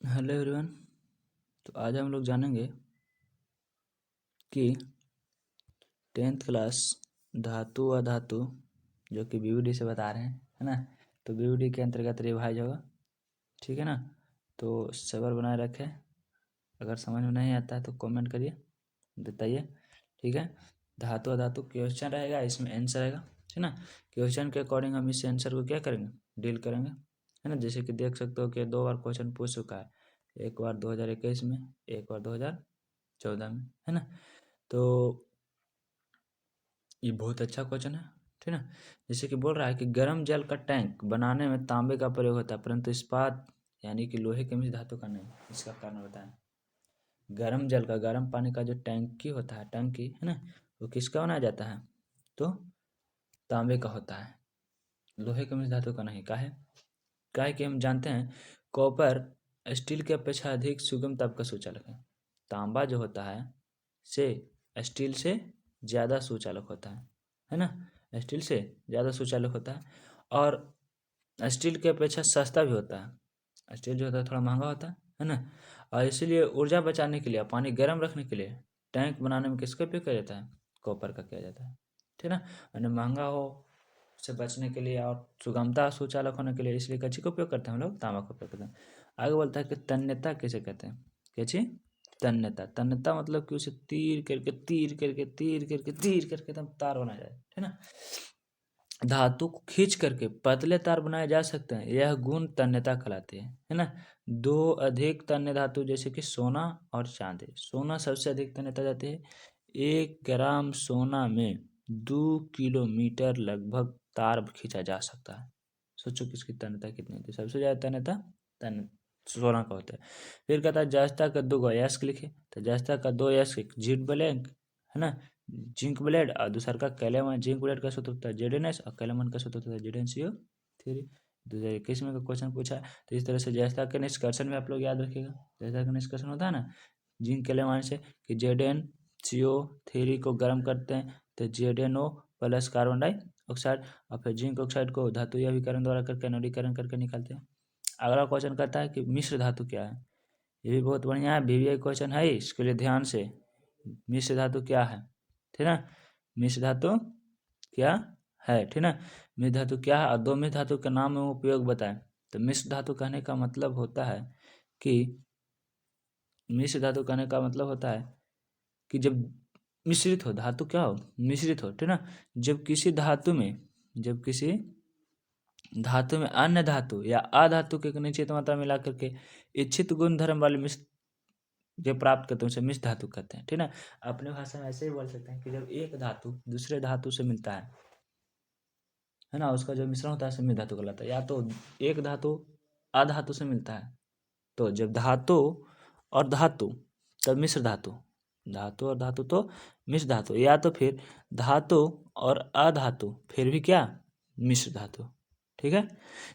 Hello everyone. तो आज हम लोग जानेंगे कि 10th क्लास धातु अधातु जो कि बीयूडी से बता रहे हैं, है ना। तो बीयूडी के अंतर्गत रिवाइज होगा, ठीक है ना। तो सब्र बनाए रखें। अगर समझ में नहीं आता है तो कमेंट करिए, बताइए, ठीक है। धातु अधातु क्वेश्चन रहेगा, इसमें आंसर रहेगा, ठीक है ना। क्वेश्चन के अकॉर्डिंग हम इस आंसर को क्या करेंगे, डील करेंगे, है ना। जैसे कि देख सकते हो कि 2 बार क्वेश्चन पूछ चुका है, एक बार 2021 में, एक बार 2014 में, है ना। तो ये बहुत अच्छा क्वेश्चन है, ठीक है ना। जैसे कि बोल रहा है कि गर्म जल का टैंक बनाने में तांबे का प्रयोग होता है परंतु इस्पात यानी कि लोहे के मिश्र धातु का नहीं। इसका कारण बताएं। गर्म जल का, गर्म पानी का जो टैंकी होता है, टंकी, है ना, वो किसका बनाया जाता है, तो तांबे का होता है, लोहे के मिश्र धातु का नहीं। काहे कि हम जानते हैं कॉपर स्टील की अपेक्षा अधिक सुगम ताप का सुचालक है। तांबा जो होता है से स्टील से ज़्यादा सुचालक होता है ना। स्टील से ज़्यादा सुचालक होता है और स्टील की अपेक्षा सस्ता भी होता है। स्टील जो होता है थोड़ा महंगा होता है ना। और इसीलिए ऊर्जा बचाने के लिए, पानी गर्म रखने के लिए टैंक बनाने में किसका उपयोग किया जाता है, कॉपर का किया जाता है, ठीक है ना। यानी महंगा हो से बचने के लिए और सुगमता सुचालक होने के लिए इसलिए कच्ची का उपयोग करते हैं हम लोग, तांबा का उपयोग करते हैं। आगे बोलता है कि तन्यता किसे कहते हैं, क्या चीज, तन्यता। तन्यता मतलब कि उसे तीर करके तीर करके तीर करके तीर करके एकदम तार बनाया जाए, है ना। धातु को खींच करके पतले तार बनाए जा सकते हैं, यह गुण तन्यता कहलाती है ना। दो अधिक तन्य धातु जैसे कि सोना और चांदी। सोना सबसे अधिक तन्यता जाती है। 1 ग्राम सोना में 2 किलोमीटर लगभग तार खींचा जा सकता है। सोचो कि इसकी तन्यता कितनी होती है। सबसे ज्यादा तन्यता तन सोना का होता है। फिर कहता है जस्ता का 2 अयस्क लिखे, तो जस्ता का 2 अयस्क जीट ब्लैंक, है ना, जिंक ब्लेड, और दूसरा का कैलेमन। जिंक ब्लेड का सूत्र होता है जेडेनएस और कैलेमन का सूत्र होता है जेडेनसीओ3। 2021 में का क्वेश्चन पूछा है। तो इस तरह से जैसा का निष्कर्षण में आप लोग याद रखिएगा। जैसा का निष्कर्षण होता है ना जिंक कैलेमन से कि जेडेनसीओ3 को गर्म करते हैं तो जेडेनओ प्लस कार्बन डाइऑक्साइड, और फिर जिंक ऑक्साइड को धातु अभिकरण द्वारा करके नवीकरण करके निकालते हैं। अगला क्वेश्चन कहता है कि मिश्र धातु क्या है। ये भी बहुत बढ़िया है, बीवीआई क्वेश्चन है, इसके लिए ध्यान से। मिश्र धातु क्या है, ठीक है ना। मिश्र धातु क्या है, ठीक है ना। मिश्र धातु क्या है और दो मिश्र धातु के नाम एवं उपयोग बताएं। तो मिश्र धातु कहने का मतलब होता है कि मिश्र धातु कहने का मतलब होता है कि जब मिश्रित हो, धातु क्या हो, मिश्रित हो, ठीक है ना। जब किसी धातु में अन्य धातु या अधातु के निश्चित मात्रा मिला करके इच्छित गुण धर्म वाले मिश्र जो प्राप्त करते हैं उसे मिश्र धातु कहते हैं, ठीक है ना। अपने भाषा में ऐसे ही बोल सकते हैं कि जब एक धातु दूसरे धातु से मिलता है ना, उसका जो मिश्रण होता है उसे मिश्र धातु कहलाता है। या तो एक धातु अधातु से मिलता है, तो जब धातु और धातु तब मिश्र धातु, धातु और धातु तो मिश्र धातु, या तो फिर धातु और अधातु फिर भी क्या, मिश्र धातु, ठीक है।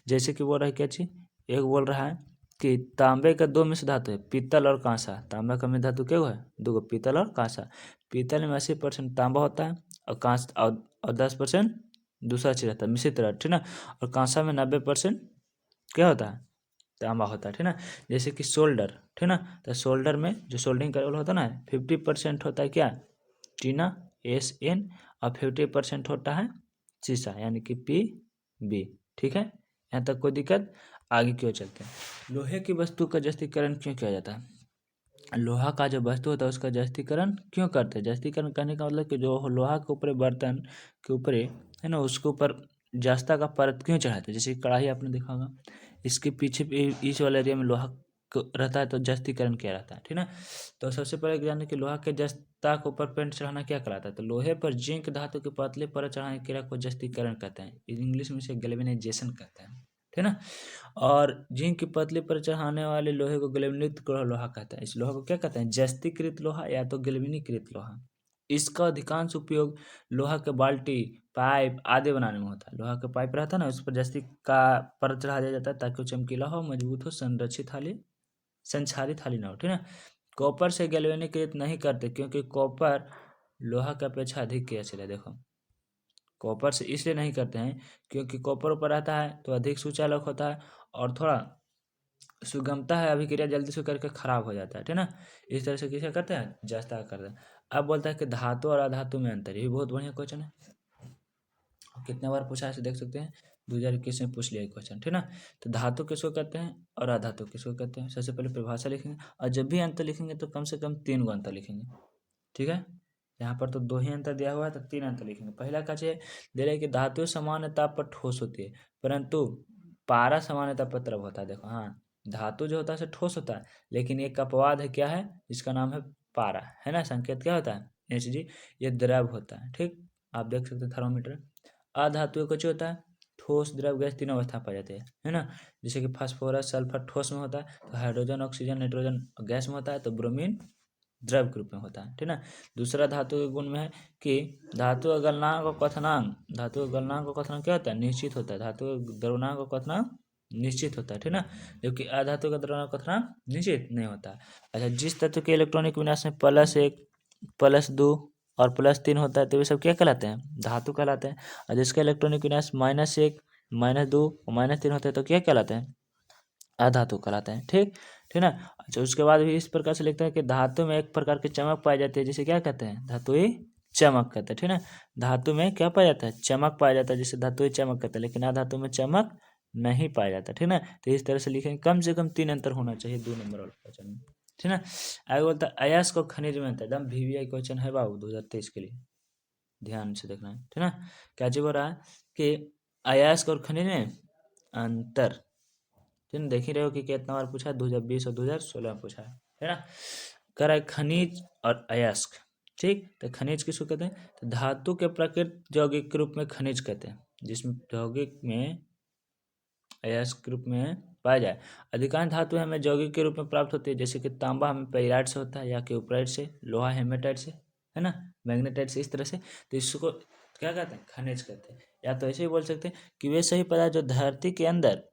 जैसे कि बोल रहा है क्या चीज, एक बोल रहा है कि तांबे का 2 मिश्र धातु है, पीतल और कांसा। तांबा का मिश्र धातु क्या है, 2 पीतल और कांसा। पीतल में 80% तांबा होता है और कांसा और 10% दूसरा चीज रहता है मिश्रित रहता है, ठीक ना। और कांसा में 90% क्या होता है, तांबा होता है, ठीक ना। जैसे कि सोल्डर, ठीक ना, तो सोल्डर में जो सोल्डिंग करे वाला होता है ना 50% होता है क्या, टीना, SN, और 50% होता है शीशा यानी कि PB, ठीक है। यहाँ तक कोई दिक्कत, आगे क्यों चलते हैं। लोहे की वस्तु का जस्तीकरण क्यों किया जाता है। लोहा का जो वस्तु होता है उसका जस्तीकरण क्यों करते हैं। जस्तीकरण करने का मतलब कि जो लोहा के ऊपर बर्तन के ऊपर है ना, उसके ऊपर जस्ता का परत क्यों चढ़ाते हैं। जैसे कढ़ाई आपने देखा होगा, इसके पीछे इस वाले एरिया में लोहा रहता है तो जस्तीकरण किया रहता है, ठीक ना। तो सबसे पहले जाने कि लोहा के जस्ता के ऊपर पेंट चढ़ाना क्या कहलाता है। तो लोहे पर जिंक धातु के पतले परत चढ़ाने की क्रिया को जस्तीकरण कहते हैं। इंग्लिश में इसे गैल्वेनाइजेशन कहते हैं, ठीक ना। और जिंक की पतली पर चढ़ाने वाले लोहे को गैल्वेनित लोहा कहता है। इस लोहा को क्या कहते हैं, जस्तीकृत लोहा या तो गैल्वेनीकृत लोहा। इसका अधिकांश उपयोग लोहा के बाल्टी, पाइप आदि बनाने में होता है। लोहा का पाइप रहता है ना, उस पर जस्ती का परत चढ़ा दिया जाता है ताकि वो चमकीला हो, मजबूत हो, संक्षारित हाली ना हो, ठीक है। कॉपर से गैल्वेनीकृत नहीं करते क्योंकि कॉपर लोहा की अपेक्षा अधिक क्रियाशील है। देखो कॉपर से इसलिए नहीं करते हैं क्योंकि कॉपर ऊपर रहता है तो अधिक सुचालक होता है और थोड़ा सुगमता है, अभिक्रिया जल्दी से करके खराब हो जाता है, ठीक ना। इस तरह से किसे करते हैं, जस्ता करते हैं। अब बोलता है कि धातु और अधातु में अंतर, ये भी बहुत बढ़िया क्वेश्चन है। कितने बार पूछा है इसे देख सकते हैं, 2021 में पूछ लिया ये क्वेश्चन, ठीक ना। तो धातु किसको कहते हैं और अधातु किसको कहते हैं, सबसे पहले परिभाषा लिखेंगे, और जब भी अंतर लिखेंगे तो कम से कम 3 गो अंतर लिखेंगे, ठीक है। यहाँ पर तो 2 ही अंतर दिया हुआ है, तो 3 अंतर लिखेंगे। पहला का दे रहा है कि धातु सामान्य ताप पर ठोस होती है, परंतु पारा सामान्य ताप पर तरल होता है। देखो हाँ, धातु जो होता है ठोस होता है, लेकिन एक अपवाद है, क्या है, इसका नाम है पारा, है ना। संकेत क्या होता है, Hg, ये द्रव होता है, ठीक। आप देख सकते हैं थर्मोमीटर। अधातु कुछ होता है, ठोस द्रव गैस तीनों अवस्था पाई जाती है ना। जैसे कि फास्फोरस सल्फर ठोस में होता है, तो हाइड्रोजन ऑक्सीजन नाइट्रोजन गैस में होता है, तो ब्रोमीन द्रव के रूप में होता है, ठीक ना। दूसरा धातु के गुण में है कि धातु का गलनांक और क्वथनांक, धातु का गलनांक और क्वथनांक क्या होता है, निश्चित होता है। धातु का द्रवनांक और क्वथनांक निश्चित होता है, ठीक ना। जबकि अधातु का द्रवनांक क्वथनांक निश्चित नहीं होता है। अच्छा, जिस तत्व के इलेक्ट्रॉनिक विन्यास में +1 +2 और +3 होता है, तो वे सब क्या कहलाते हैं, धातु कहलाते हैं। और जिसका इलेक्ट्रॉनिक विन्यास -1 -2 और -3 होता है, तो क्या कहलाते हैं, अधातु कहलाते हैं, ठीक, ठीक ना। अच्छा, उसके बाद भी इस प्रकार से लिखते हैं कि धातु में एक प्रकार की चमक पाई जाती है, जिसे क्या कहते हैं, धातुई चमक कहते हैं, ठीक ना। धातु में क्या पाया जाता है, चमक पाया जाता है, जिसे धातुई चमक कहते हैं, लेकिन अधातु में चमक नहीं पाया जाता, ठीक ना। तो इस तरह से लिखेंगे, कम से कम 3 अंतर होना चाहिए 2 नंबर वाले क्वेश्चन में, ठीक ना। आगे बोलता है अयस्क और खनिज में अंतर, एकदम VVI क्वेश्चन है बाबू 2023 के लिए, ध्यान से देखना है, ठीक ना। क्या चीज हो रहा है कि अयस्क और खनिज में अंतर, ठीक है। देख ही रहे हो कि कितना बार पूछा है, 2020 और 2016 में पूछा है ना। कर है खनिज और अयस्क, ठीक। तो खनिज किसको कहते हैं, तो धातु के प्रकृत यौगिक के रूप में खनिज कहते हैं, जिसमें यौगिक में अयस्क के रूप में पाया जाए। अधिकांश धातु हमें यौगिक के रूप में प्राप्त होती है, जैसे कि तांबा हमें पेरियाइट से होता है, या क्यूपराइट से, लोहा हेमेटाइट से, है ना, मैग्नेटाइट से, इस तरह से। तो इसको क्या कहते हैं, खनिज कहते हैं। या तो ऐसे ही बोल सकते हैं कि वे सही पदार्थ जो धरती के अंदर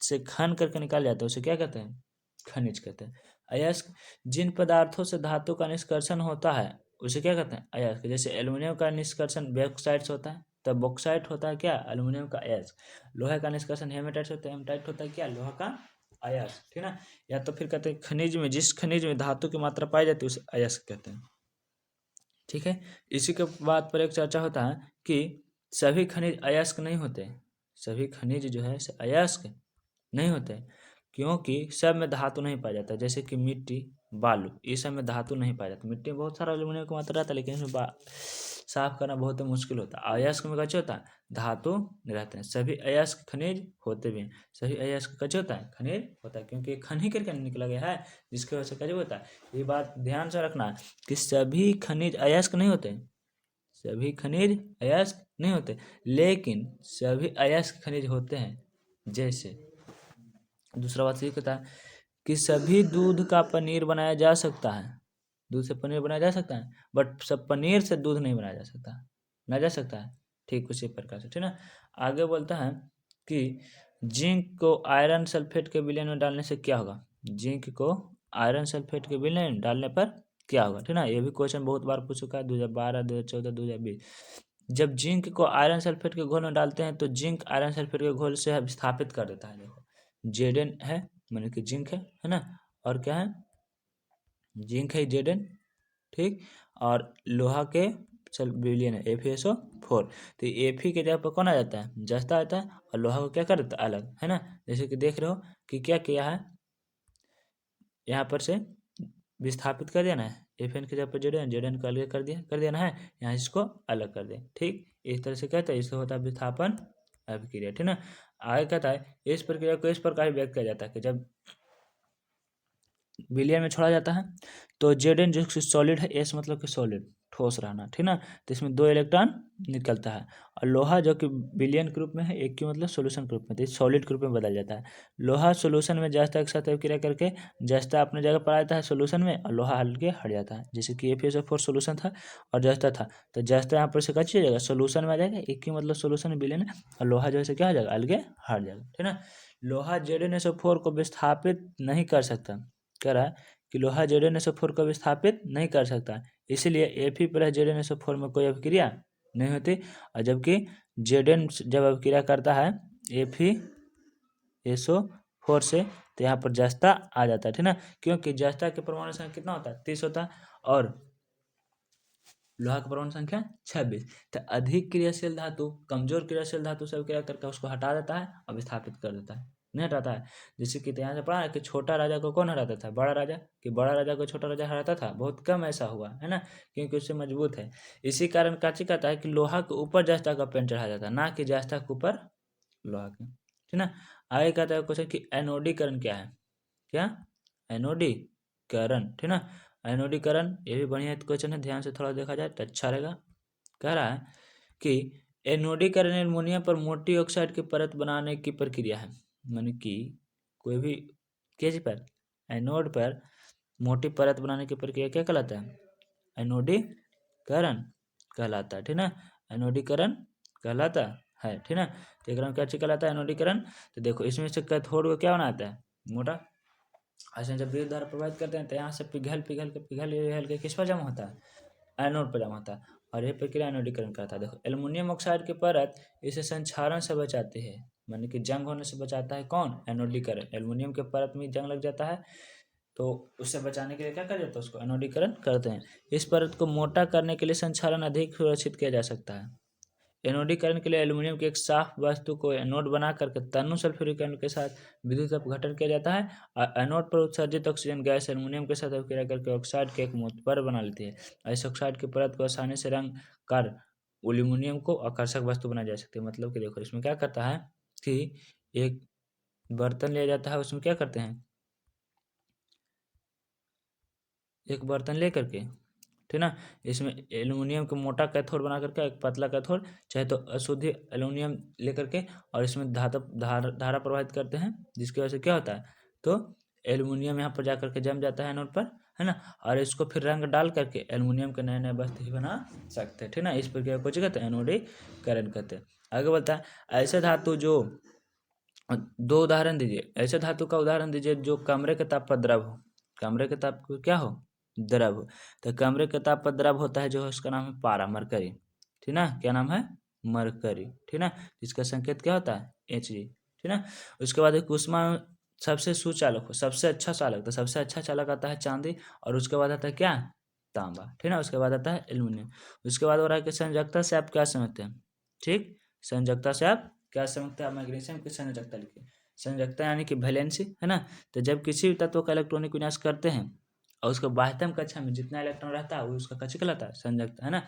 से खन करके निकाल जाता है, उसे क्या कहते हैं, खनिज कहते हैं। अयस्क जिन पदार्थों से धातु का निष्कर्षण होता है, उसे क्या कहते हैं, अयस्क। जैसे एल्युमिनियम का निष्कर्षण बॉक्साइट से होता है, तो बॉक्साइट होता है क्या, एल्युमिनियम का अयस्क। लोहे का निष्कर्षण हेमेटाइट होता है, हेमेटाइट होता है क्या, लोहा का अयस्क, ठीक ना। या तो फिर कहते हैं खनिज में, जिस खनिज में धातु की मात्रा पाई जाती है उसे अयस्क कहते हैं, ठीक है। इसी के बाद पर एक चर्चा होता है कि सभी खनिज अयस्क नहीं होते, सभी खनिज जो है अयस्क नहीं होते, क्योंकि सब में धातु नहीं पाया जाता। जैसे कि मिट्टी, बालू, ये सब में धातु नहीं पाया जाता। मिट्टी में बहुत सारा एल्यूमिनियम का मात्रा रहता है, लेकिन इसमें साफ करना बहुत ही मुश्किल होता है। अयस्क में क्या होता है, धातु रहते हैं। सभी अयस्क खनिज होते भी हैं, सभी अयस्क क्या होता है, खनिज होता है, क्योंकि ये खन ही करके निकला गया है, जिसकी वजह से क्या होता है। ये बात ध्यान से रखना कि सभी खनिज अयस्क नहीं होते, सभी खनिज अयस्क नहीं होते, लेकिन सभी अयस्क खनिज होते हैं। जैसे दूसरा बात ये कहता है कि सभी दूध का पनीर बनाया जा सकता है, दूध से पनीर बनाया जा सकता है, बट सब पनीर से दूध नहीं बनाया जा सकता, बनाया जा सकता है, ठीक उसी प्रकार से, ठीक ना। आगे बोलता है कि जिंक को आयरन सल्फेट के विलयन में डालने से क्या होगा, जिंक को आयरन सल्फेट के विलयन में डालने पर क्या होगा, ठीक ना। ये भी क्वेश्चन बहुत बार पूछ चुका है, 2012, 2014, 2020। जब जिंक को आयरन सल्फेट के घोल में डालते हैं, तो जिंक आयरन सल्फेट के घोल से विस्थापित कर देता है। देखो जेडन है, माने कि जिंक है ना, और क्या है, जिंक है जेडन, ठीक। और लोहा के विलयन है FeSO4, तो Fe के जगह पर कौन आ जाता है, जस्ता आता है, और लोहा को क्या कर देता है, अलग, है ना। जैसे कि देख रहे हो कि क्या किया है, यहाँ पर से विस्थापित कर देना है, Fn के जगह पर जेडन को अलग कर देना है, यहाँ इसको अलग कर दें, ठीक। इस तरह से कहता है, इससे होता है विस्थापन अभिक्रिया, ठीक ना। आगे कहता है इस प्रक्रिया को इस प्रकार व्यक्त किया जाता है कि जब विलयन में छोड़ा जाता है, तो Zn जो सॉलिड है, S मतलब कि सॉलिड, ठोस रहना, ठीक ना, तो इसमें 2 इलेक्ट्रॉन निकलता है। और लोहा जो कि विलयन के रूप में है, एक मतलब सोल्यूशन के रूप में, तो सॉलिड के रूप में बदल जाता है। लोहा सोल्यूशन में जस्ता के साथ अभिक्रिया करके जस्ता अपने जगह पर आ जाता है सोल्यूशन में, और लोहा हल्के हट जाता है। जैसे कि FeSO4 सोल्यूशन था और जस्ता था, तो जस्ता यहाँ पर से क्या चीज जाएगा, सोल्यूशन में आ जाएगा, एक ही मतलब सोल्यूशन विलयन है, और लोहा जो है क्या हो जाएगा, अलगे हट जाएगा, ठीक ना। लोहा ZnSO4 को विस्थापित नहीं कर सकता, कह रहा है कि लोहा ZnSO4 को विस्थापित नहीं कर सकता, इसलिए Fe प्लस ZnSO4 में कोई अभिक्रिया नहीं होती। और जबकि Zn जब अभिक्रिया करता है FeSO4 से, तो यहाँ पर जस्ता आ जाता है, ठीक ना, क्योंकि जस्ता के परमाणु संख्या कितना होता है 30 होता है और लोहा का परमाणु संख्या 26। तो अधिक क्रियाशील धातु कमजोर क्रियाशील धातु से क्रिया करके उसको हटा देता है और विस्थापित कर देता है, नहीं हटाता है। जैसे कि यहाँ से पढ़ा है कि छोटा राजा को कौन हराता था, बड़ा राजा, कि बड़ा राजा को छोटा राजा हराता था, बहुत कम ऐसा हुआ है ना, क्योंकि उससे मजबूत है। इसी कारण काची कहता है कि लोहा के ऊपर जस्ता का पेन चढ़ाया जाता है, ना कि जस्ता के ऊपर लोहा के, ठीक ना। आगे कहता है क्वेश्चन कि एनोडीकरण क्या है, क्या एनोडीकरण, ठीक ना। एनोडीकरण ये भी बढ़िया क्वेश्चन है, ध्यान से थोड़ा देखा जाए तो अच्छा रहेगा। कह रहा है कि एनोडीकरण एल्युमिनियम पर मोटी ऑक्साइड की परत बनाने की प्रक्रिया है, माने कि कोई भी चीज पर एनोड पर मोटी परत बनाने की प्रक्रिया क्या कहलाता है, एनोडीकरण कहलाता है, ठीक ना, एनोडीकरण कहलाता है, ठीक ना। तो एक क्या चीज कहलाता है एनोडीकरण। तो देखो इसमें से कैथोड को क्या बनाता है, मोटा, ऐसे जब विद्युत धारा प्रवाहित करते हैं तो यहाँ से पिघल के किस पर जमा होता है, एनोड पर जमा होता है, और यह प्रक्रिया एनोडीकरण कहता है। देखो एल्युमिनियम ऑक्साइड की परत इसे संक्षारण से बचाती है, माने कि जंग होने से बचाता है कौन, एनोडीकरण। एल्युमिनियम के परत में जंग लग जाता है तो उससे बचाने के लिए क्या कर जाता है, उसको एनोडीकरण करते हैं। इस परत को मोटा करने के लिए संक्षारण अधिक सुरक्षित किया जा सकता है। एनोडीकरण के लिए एल्युमिनियम की एक साफ वस्तु को एनोड बना करके तन्नु सल्फ्यूरिक एसिड के साथ विद्युत अपघटन किया जाता है और एनोड पर उत्सर्जित ऑक्सीजन गैस एल्युमिनियम के साथ अभिक्रिया करके ऑक्साइड के एक मोटर बना लेती है। इस ऑक्साइड की परत को आसानी से रंग कर एल्युमिनियम को आकर्षक वस्तु बनाई जा सकती है। मतलब कि देखो इसमें क्या करता है कि एक बर्तन लिया जाता है, उसमें क्या करते हैं, एक बर्तन ले करके, ठीक ना, इसमें एल्युमिनियम का मोटा कैथोड बना करके एक पतला कैथोड, चाहे तो अशुद्ध एल्युमिनियम लेकर के और इसमें धारा प्रवाहित करते हैं, जिसकी वजह से क्या होता है, तो एल्युमिनियम यहाँ पर जा करके जम जाता है एनोड पर, है ना, और इसको फिर रंग डाल करके एल्युमिनियम के नए नए वस्तु ही बना सकते हैं, ठीक ना। इस प्रक्रिया को कहते हैं एनोडीकरण कहते हैं। आगे बोलता है ऐसे धातु जो, दो उदाहरण दीजिए, ऐसे धातु का उदाहरण दीजिए जो कमरे के ताप पर द्रव हो, कमरे के ताप को क्या हो, द्रव हो। तो कमरे के ताप पर द्रव होता है जो है उसका नाम है पारा, मरकरी, ठीक ना, क्या नाम है, मरकरी, ठीक ना, जिसका संकेत क्या होता है Hg, ठीक ना। उसके बाद एक ऊष्मा सबसे सुचालक हो, सबसे अच्छा चालक, तो सबसे अच्छा चालक आता है चांदी, और उसके बाद आता है क्या, तांबा, ठीक ना, उसके बाद आता है एल्युमिनियम। उसके बाद हो रहा है कि संयोजकता से आप क्या समझते हैं, ठीक, संयोजकता से आप क्या समझते हैं, आप मैग्नीशियम की संयोजकता लिखिए। संयोजकता यानी कि वैलेंसी, है ना। तो जब किसी भी तत्व का इलेक्ट्रॉनिक विन्यास करते हैं और उसका बाह्यतम कक्षा में जितना इलेक्ट्रॉन रहता है वो उसका कक्षा कहलाता है संयोजकता, है ना।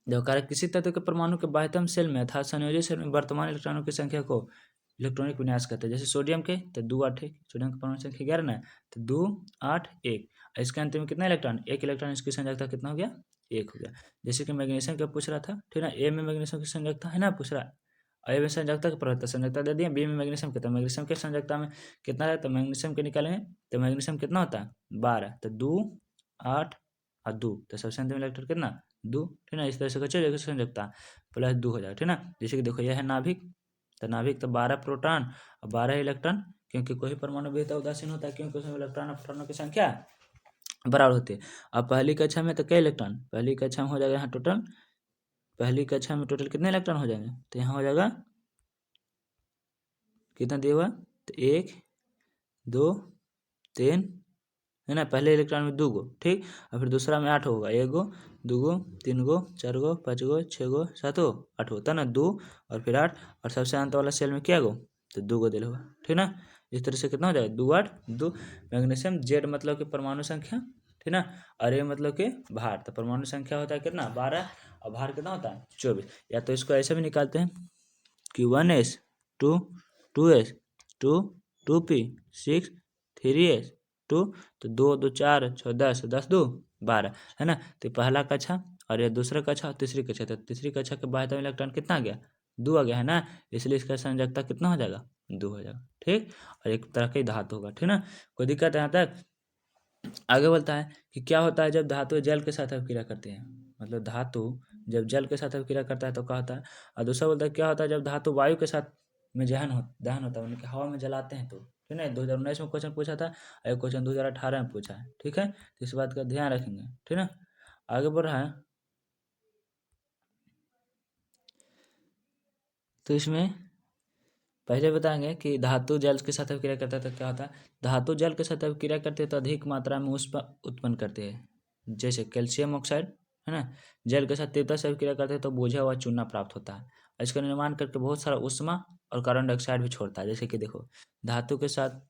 देखो कारण किसी तत्व के परमाणु के बाह्यतम सेल में अर्थात संयोजी सेल में वर्तमान इलेक्ट्रॉनों की संख्या को इलेक्ट्रॉनिक विन्यास करते हैं। जैसे सोडियम के तो 2 8 1, सोडियम का परमाणु संख्या 11 ना, तो 2 8 1, इसके अंत में कितना इलेक्ट्रॉन, एक इलेक्ट्रॉन, इसकी संयोजकता कितना हो गया, एक हो गया। जैसे कि मैग्नीशियम का पूछ रहा था, ठीक ना, ए में मैग्नीशियम की संयोजकता है ना पूछ रहा, ए में संयोजकता का प्रवृत्ता संयोजकता दे दिया, बी में मैग्नीशियम कितना, मैग्नीशियम के संयोजकता में कितना है, तो मैग्नीशियम के निकालेंगे तो मैग्नीशियम कितना होता है 12, तो 2 8 और 2, तो सबसे अंतिम इलेक्ट्रॉन कितना 2, ठीक ना। इस तरह से चलिए संयोजकता प्लस 2 हो जाएगा, ठीक ना। जैसे कि देखो यह है नाभिक, तो नाभिक तो 12 प्रोटॉन और 12 इलेक्ट्रॉन, क्योंकि कोई परमाणु बेहतर उदासीन होता है क्योंकि उसमें इलेक्ट्रॉन और प्रोटॉनों की संख्या बराबर होती है। अब पहली कक्षा में तो कई इलेक्ट्रॉन, पहली कक्षा में हो जाएगा यहाँ टोटल, पहली कक्षा में टोटल कितने इलेक्ट्रॉन हो जाएंगे, तो यहाँ हो जाएगा कितना दिया हुआ, तो 1 2 3, है ना, पहले इलेक्ट्रॉन में 2 गो, ठीक, और फिर दूसरा में 8 होगा, 1 गो 2 गो 3 गो 4 गो 5 गो 6 गो 7 गो 8 होता ना, 2 और फिर 8, और सबसे अंत वाला सेल में क्या गो, तो 2 गो दिया हुआ, ठीक ना। इस तरह से कितना हो जाएगा 2 8 2। मैग्नीशियम जेड मतलब कि परमाणु संख्या, ठीक ना, और ये मतलब कि भार, तो परमाणु संख्या होता है कितना 12 और भार कितना होता है 24। या तो इसको ऐसे भी निकालते हैं कि 1s 2 2s 2 2p 6 3s 2, तो 2 2 4 6 10 10 2 12, है ना। तो पहला कक्षा और ये दूसरा कक्षा और तीसरी कक्षा, तो तीसरी कक्षा के बाह्यतम इलेक्ट्रॉन कितना आ गया 2 आ गया, है ना, इसलिए इसका संयोजकता कितना हो जाएगा 2 हो जाएगा, ठीक। और एक तरह का धातु होगा, ठीक ना, कोई दिक्कत है यहाँ तक। आगे बोलता है कि क्या होता है जब धातु जल के साथ अभिक्रिया करती है, मतलब धातु जब जल के साथ अभिक्रिया करता है तो क्या होता है। और दूसरा बोलता है क्या होता है जब धातु वायु के साथ में दहन होता है, उनके हवा में जलाते हैं तो, ठीक है। 2019 में क्वेश्चन पूछा था और एक क्वेश्चन 2018 में पूछा है, ठीक है, तो इस बात का ध्यान रखेंगे, ठीक है। आगे बढ़ रहा है तो इसमें पहले बताएंगे कि धातु जल के साथ अभिक्रिया करता है तो क्या होता है। धातु जल के साथ अभिक्रिया करते हैं तो अधिक मात्रा में ऊष्मा उत्पन्न करते हैं। जैसे कैल्शियम ऑक्साइड है ना, जल के साथ तीव्रता से अभिक्रिया करते हैं तो बुझा हुआ चूना प्राप्त होता है। इसका निर्माण करके बहुत सारा ऊष्मा और कार्बन डाइऑक्साइड भी छोड़ता है। जैसे कि देखो, धातु के साथ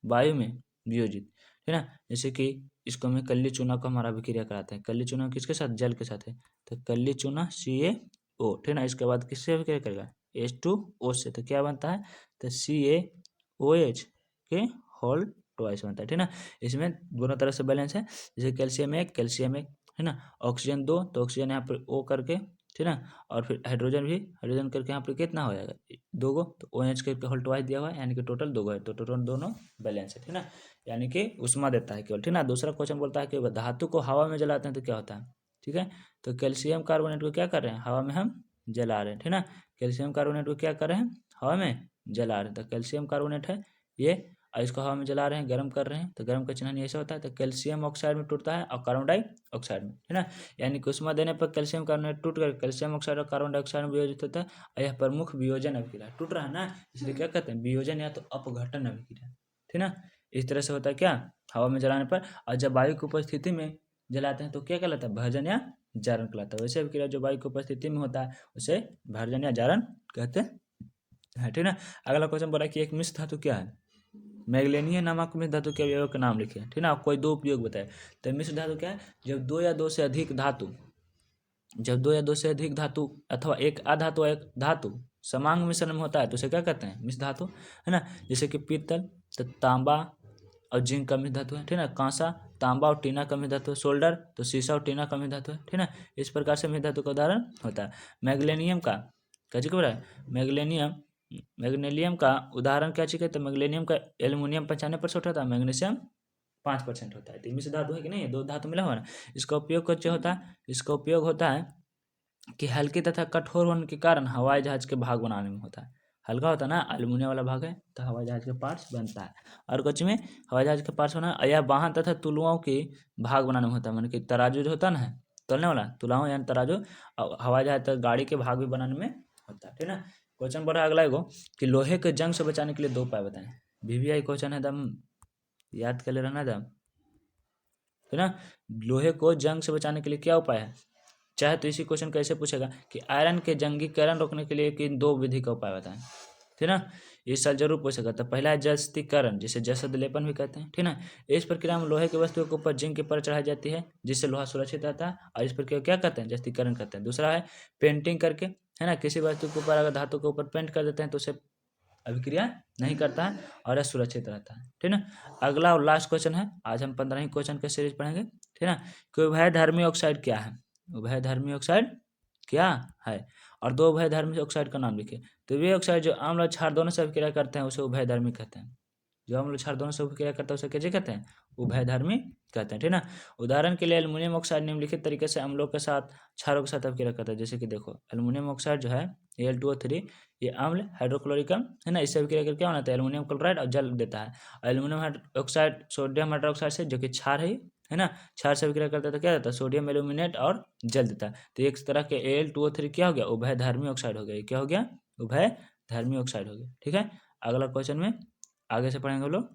वायु में वियोजित है ना, जैसे कि इसको में कल्ली चूना को हमारा अभिक्रिया कराते हैं। कल्ली चूना किसके साथ, जल के साथ है, तो कल्ली चूना CaO, ठीक है ना। इसके बाद किससे अभिक्रिया करेगा, H2O से, तो क्या बनता है, तो CaOH के होल ट्वाइस बनता है, ठीक है ना। इसमें दोनों तरफ से बैलेंस है, जैसे कैल्शियम एक है ना, ऑक्सीजन 2 तो ऑक्सीजन यहाँ पर O करके, ठीक है ना, और फिर हाइड्रोजन करके यहाँ पर कितना हो जाएगा, 2 गो, तो OH करके होल ट्वाइस दिया हुआ है, यानी कि टोटल 2 गो है, तो टोटल दोनों बैलेंस है, ठीक है ना, यानी कि उष्मा देता है केवल, ठीक है ना। दूसरा क्वेश्चन बोलता है कि धातु को हवा में जलाते हैं तो क्या होता है, ठीक है। तो कैल्शियम कार्बोनेट को क्या कर रहे हैं, हवा में हम जला रहे हैं, ठीक है ना। कैल्शियम कार्बोनेट को क्या कर रहे हैं, हवा में जला रहे हैं, तो कैल्शियम कार्बोनेट है ये, और इसको हवा में जला रहे हैं, गर्म कर रहे हैं, तो गर्म का चिन्ह ऐसा होता है, तो कैल्शियम ऑक्साइड में टूटता है और कार्बन डाइऑक्साइड में, है ना। यानी कि उष्मा देने पर कैल्शियम कार्बोनेट टूट कर कैल्शियम ऑक्साइड और कार्बन डाइऑक्साइड में वियोजित होता है, और यह प्रमुख वियोजन अभिक्रिया, टूट रहा है ना, इसलिए क्या कहते हैं, वियोजन या तो अपघटन अभिक्रिया, ठीक ना। इस तरह से होता है क्या, हवा में जलाने पर। और जब वायु की उपस्थिति में जलाते हैं तो क्या कहलाता है, भर्जन या जारण कहलाता है। वैसे अभिक्रिया जो वायु की उपस्थिति में होता है उसे भर्जन या जारण कहते हैं, ठीक ना। अगला क्वेश्चन बोला कि एक मिश्र धातु क्या है, मैग्नीशियम नामक मिश्र धातु के अवयव का नाम लिखे, ठीक ना। कोई दो उपयोग बताए, तो मिश्र धातु क्या है, जब दो या दो से अधिक धातु अथवा एक अधातु एक धातु समांग मिश्रण में होता है तो उसे क्या कहते हैं, मिश्र धातु, है ना। जैसे कि पीतल तो तांबा और जिंक का मिश्र धातु है, ठीक ना। कांसा तांबा और टीना का मिश्र धातु है। सोल्डर तो शीशा और टीना का मिश्र धातु है, ठीक ना। इस प्रकार से मिश्र धातु का उदाहरण होता है। मैग्नीशियम का क्या चीज है, मैग्नीशियम का उदाहरण क्या चीज है, तो मैग्नीशियम का एल्युमिनियम 95% होता है, मैग्नीशियम 5% होता है। तो मिश्र धातु है कि नहीं, दो धातु मिला हुआ ना। इसका उपयोग कैसे होता है, इसका उपयोग होता है कि हल्के तथा कठोर होने के कारण हवाई जहाज के भाग बनाने में होता है। हल्का होता है ना, एल्युमिनियम वाला भाग है तो हवाई जहाज के पार्ट्स बनता है। और कुछ में हवाई जहाज के पार्ट्स बना, या वाहन तथा तुलुओं के भाग बनाने में होता है, मतलब कि तराजू जो होता है ना, तोलने वाला तुलाओ यानी तराजू, हवाई जहाज तक गाड़ी के भाग भी बनाने में होता है, ठीक है ना। क्वेश्चन बोल रहा है अगला एगो कि लोहे के जंग से बचाने के लिए 2 उपाय बताएं। VVI क्वेश्चन है, दम याद कर ले रहना दम, है ना। लोहे को जंग से बचाने के लिए क्या उपाय है, चाहे तो इसी क्वेश्चन कैसे पूछेगा कि आयरन के जंगीकरण रोकने के लिए किन 2 विधि का उपाय बताएं, ठीक ना। इस साल जरूर पूछेगा। तो पहला है जस्तीकरण, जिसे जसद लेपन भी कहते हैं, ठीक ना। इस प्रक्रिया में लोहे की वस्तुओं के ऊपर जिंक की परत चढ़ाई जाती है जिससे लोहा सुरक्षित रहता है, और इस प्रक्रिया क्या कहते हैं, जस्तीकरण कहते हैं। दूसरा है पेंटिंग करके, है ना। किसी वस्तु के ऊपर अगर धातु के ऊपर पेंट कर देते हैं तो उसे अभिक्रिया नहीं करता है और यह सुरक्षित रहता है, ठीक ना। अगला और लास्ट क्वेश्चन है, आज हम 15 ही क्वेश्चन का सीरीज पढ़ेंगे, ठीक ना। कि उभयधर्मी ऑक्साइड क्या है, उभयधर्मी ऑक्साइड क्या है, और 2 उभयधर्मी ऑक्साइड का नाम लिखिए। तो वे ऑक्साइड जो अम्ल और क्षार दोनों से अभिक्रिया करते हैं उसे उभयधर्मी कहते हैं। जो अम्ल और क्षार दोनों से अभिक्रिया करता है उसे कैसे कहते हैं, उभयधर्मी कहते हैं, ठीक ना। उदाहरण के लिए एल्युमिनियम ऑक्साइड निम्नलिखित तरीके से अम्लों के साथ क्षारों के साथ अभिक्रिया करता है। जैसे कि देखो, एल्युमिनियम ऑक्साइड जो है Al2O3, ये अम्ल हाइड्रोक्लोरिक अम्ल, है ना। इससे अभिक्रिया करके क्या बनाता है, एल्युमिनियम क्लोराइड और जल देता है। एल्युमिनियम ऑक्साइड सोडियम हाइड्रोक्साइड से, जो कि क्षार है ना, क्षार से अभिक्रिया करता है तो क्या देता है, सोडियम एल्यूमिनेट और जल देता है। तो एक तरह के Al2O3 क्या हो गया, उभयधर्मी ऑक्साइड हो गया। ये क्या हो गया, उभयधर्मी ऑक्साइड हो गया, ठीक है। अगला क्वेश्चन में आगे से पढ़ेंगे हम लोग।